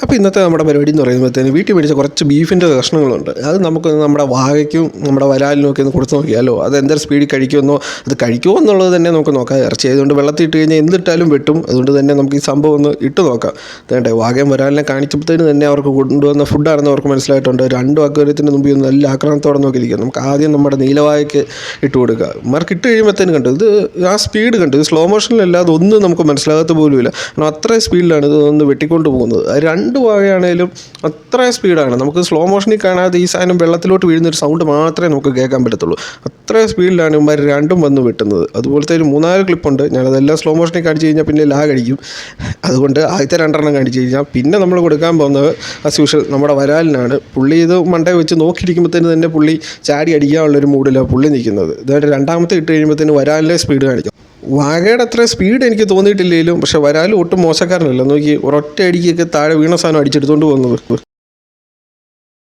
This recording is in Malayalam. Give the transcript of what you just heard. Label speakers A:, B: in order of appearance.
A: അപ്പോൾ ഇന്നത്തെ നമ്മുടെ പരിപാടി എന്ന് പറയുമ്പോഴത്തേന് വീട്ടിൽ മേടിച്ച കുറച്ച് ബീഫിൻ്റെ കഷ്ണങ്ങളുണ്ട്. അത് നമുക്ക് നമ്മുടെ വാഴയ്ക്കും നമ്മുടെ വരാലിനും ഒക്കെ ഒന്ന് കൊടുത്ത് നോക്കിയാലോ. അത് എന്തൊരു സ്പീഡിൽ കഴിക്കുമെന്നോ അത് കഴിക്കുമോ എന്നുള്ളത് തന്നെ നമുക്ക് നോക്കാം. ഇറച്ചി ആയതുകൊണ്ട് വെള്ളത്തിൽ ഇട്ട് കഴിഞ്ഞാൽ എന്തിട്ടാലും വെട്ടും. അതുകൊണ്ട് തന്നെ നമുക്ക് ഈ സംഭവം ഒന്ന് ഇട്ട് നോക്കാം. വേണ്ടേ വാഴയും വരാലിനെ കാണിച്ചപ്പോഴത്തേന് തന്നെ അവർക്ക് കൊണ്ടുവന്ന ഫുഡാണെന്ന് അവർക്ക് മനസ്സിലായിട്ടുണ്ട്. രണ്ടും അക്വേറിയത്തിന് മുമ്പിൽ നല്ല ആക്രമണത്തോടെ നോക്കിയിരിക്കുക. നമുക്ക് ആദ്യം നമ്മുടെ നീലവാഴയ്ക്ക് ഇട്ട് കൊടുക്കുക. മാർക്ക് ഇട്ട് കഴിയുമ്പോഴത്തേനും കണ്ടു ഇത് ആ സ്പീഡ് കണ്ടു. ഇത് സ്ലോ മോഷനിലല്ലാതെ ഒന്നും നമുക്ക് മനസ്സിലാകാത്ത പോലുമില്ല. കാരണം അത്രയും സ്പീഡിലാണ് ഇത് ഒന്ന് വെട്ടിക്കൊണ്ട് പോകുന്നത്. രണ്ട് വാഴയാണേലും അത്ര സ്പീഡാണ്. നമുക്ക് സ്ലോ മോഷനിൽ കാണാതെ ഈ സാധനം വെള്ളത്തിലോട്ട് വീഴുന്നൊരു സൗണ്ട് മാത്രമേ നമുക്ക് കേൾക്കാൻ പറ്റത്തുള്ളൂ. അത്ര സ്പീഡിലാണ് ഇവന്മാർ രണ്ടും വന്ന് വെട്ടുന്നത്. അതുപോലത്തെ ഒരു 3-4 ക്ലിപ്പുണ്ട്. ഞാനതെല്ലാം സ്ലോ മോഷനിൽ കാണിച്ച് കഴിഞ്ഞാൽ പിന്നെ ലാഗ് അടിക്കും. അതുകൊണ്ട് ആദ്യത്തെ 2 കാണിച്ച് കഴിഞ്ഞാൽ പിന്നെ നമ്മൾ കൊടുക്കാൻ പോകുന്നത് ആസ് യൂഷ്വൽ നമ്മുടെ വരാലിനാണ്. പുള്ളി ഇത് മണ്ടേ വെച്ച് നോക്കിയിരിക്കുമ്പോഴത്തേന് തന്നെ പുള്ളി ചാടി അടിക്കാനുള്ളൊരു മൂഡിലാണ് പുള്ളി നിൽക്കുന്നത്. ഇതായിട്ട് രണ്ടാമത്തെ ഇട്ട് കഴിയുമ്പോഴത്തേന് വരാലിലെ സ്പീഡ് കാണിക്കും. വാഴയുടെ അത്ര സ്പീഡ് എനിക്ക് തോന്നിയിട്ടില്ലെങ്കിലും പക്ഷേ വരാൽ ഒട്ടും മോശക്കാരനല്ല. നോക്കി ഒരൊറ്റ അടിക്കൊക്കെ താഴെ വീണ സാധനം അടിച്ചെടുത്തുകൊണ്ട് പോകുന്നത്.